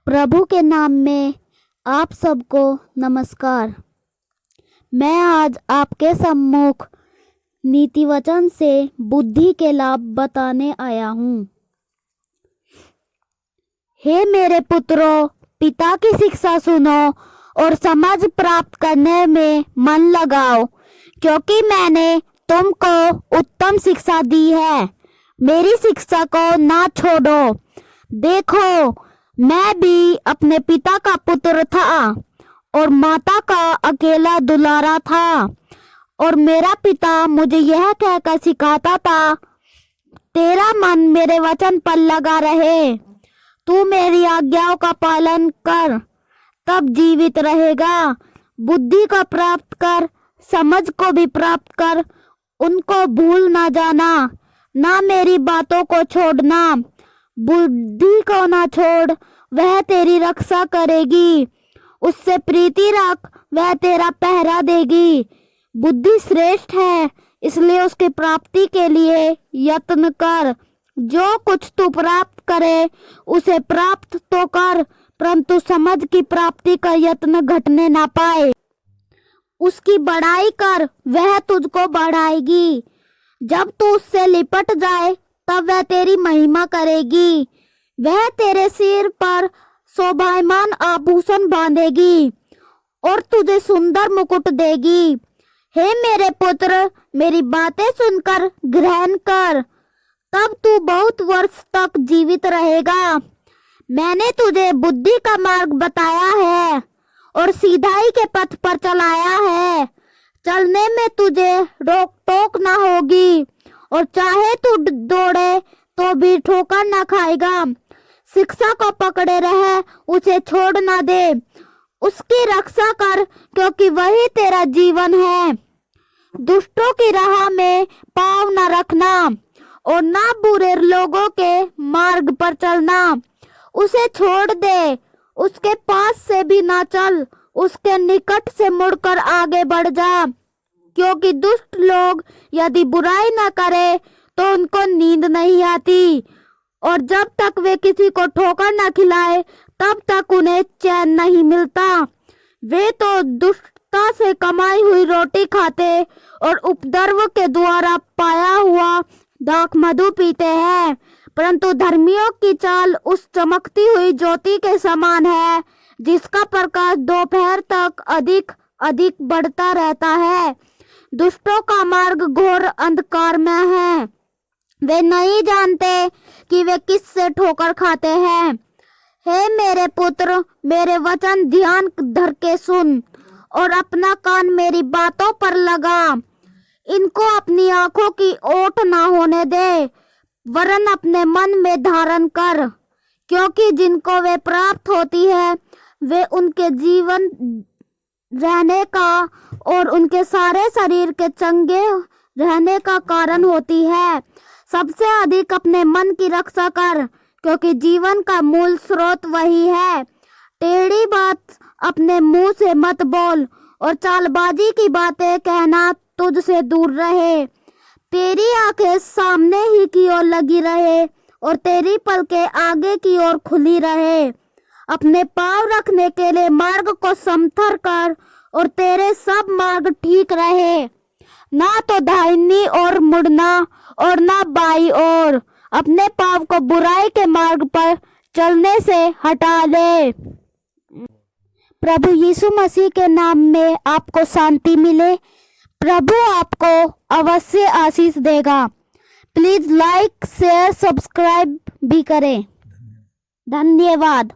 प्रभु के नाम में आप सबको नमस्कार। मैं आज आपके सम्मुख नीति वचन से बुद्धि के लाभ बताने आया हूँ। हे मेरे पुत्रों, पिता की शिक्षा सुनो और समझ प्राप्त करने में मन लगाओ, क्योंकि मैंने तुमको उत्तम शिक्षा दी है। मेरी शिक्षा को ना छोड़ो। देखो, मैं भी अपने पिता का पुत्र था और माता का अकेला दुलारा था, और मेरा पिता मुझे यह कहकर सिखाता था, तेरा मन मेरे वचन पर लगा रहे, तू मेरी आज्ञाओं का पालन कर, तब जीवित रहेगा। बुद्धि को प्राप्त कर, समझ को भी प्राप्त कर, उनको भूल ना जाना, ना मेरी बातों को छोड़ना। बुद्धि को ना छोड़, वह तेरी रक्षा करेगी। उससे प्रीति रख, वह तेरा पहरा देगी। बुद्धि श्रेष्ठ है, इसलिए उसकी प्राप्ति के लिए यत्न कर। जो कुछ तू प्राप्त करे उसे प्राप्त तो कर, परंतु समझ की प्राप्ति का यत्न घटने ना पाए। उसकी बढ़ाई कर, वह तुझको बढ़ाएगी। जब तू उससे लिपट जाए तब वह तेरी महिमा करेगी। वह तेरे सिर पर शोभायमान आभूषण बांधेगी और तुझे सुंदर मुकुट देगी। हे मेरे पुत्र, मेरी बातें सुनकर ग्रहण कर, तब तू बहुत वर्ष तक जीवित रहेगा। मैंने तुझे बुद्धि का मार्ग बताया है और सीधाई के पथ पर चलाया है। चलने में तुझे रोक टोक ना होगी, और चाहे तू दौड़े तो भी ठोकर ना खाएगा। शिक्षा को पकड़े रहे, उसे छोड़ ना दे। उसकी रक्षा कर, क्योंकि वही तेरा जीवन है। दुष्टों की राह में पाँव न रखना और ना बुरे लोगों के मार्ग पर चलना। उसे छोड़ दे, उसके पास से भी ना चल, उसके निकट से मुड़कर आगे बढ़ जा, क्योंकि दुष्ट लोग यदि बुराई न करे तो उनको नींद नहीं आती, और जब तक वे किसी को ठोकर न खिलाए तब तक उन्हें चैन नहीं मिलता। वे तो दुष्टता से कमाई हुई रोटी खाते और उपद्रव के द्वारा पाया हुआ दाख मधु पीते हैं, परंतु धर्मियों की चाल उस चमकती हुई ज्योति के समान है, जिसका प्रकाश दोपहर तक अधिक अधिक बढ़ता रहता है। दुष्टों का मार्ग घोर अंधकार में है। वे नहीं जानते कि वे किससे ठोकर खाते हैं। हे मेरे पुत्र, मेरे वचन ध्यान धर के सुन और अपना कान मेरी बातों पर लगा। इनको अपनी आंखों की ओट ना होने दे, वरन अपने मन में धारण कर, क्योंकि जिनको वे प्राप्त होती है वे उनके जीवन रहने का और उनके सारे शरीर के चंगे रहने का कारण होती है। सबसे अधिक अपने मन की रक्षा कर, क्योंकि जीवन का मूल स्रोत वही है। टेढ़ी बात अपने मुंह से मत बोल, और चालबाजी की बातें कहना तुझसे दूर रहे। तेरी आंखें सामने ही की ओर लगी रहे और तेरी पलकें आगे की ओर खुली रहे। अपने पांव रखने के लिए मार्ग को समथर कर, और तेरे सब मार्ग ठीक रहे। ना तो दाहिनी ओर मुड़ना और ना बाई ओर। अपने पांव को बुराई के मार्ग पर चलने से हटा ले। प्रभु यीशु मसीह के नाम में आपको शांति मिले। प्रभु आपको अवश्य आशीष देगा। प्लीज लाइक, शेयर, सब्सक्राइब भी करें। धन्यवाद।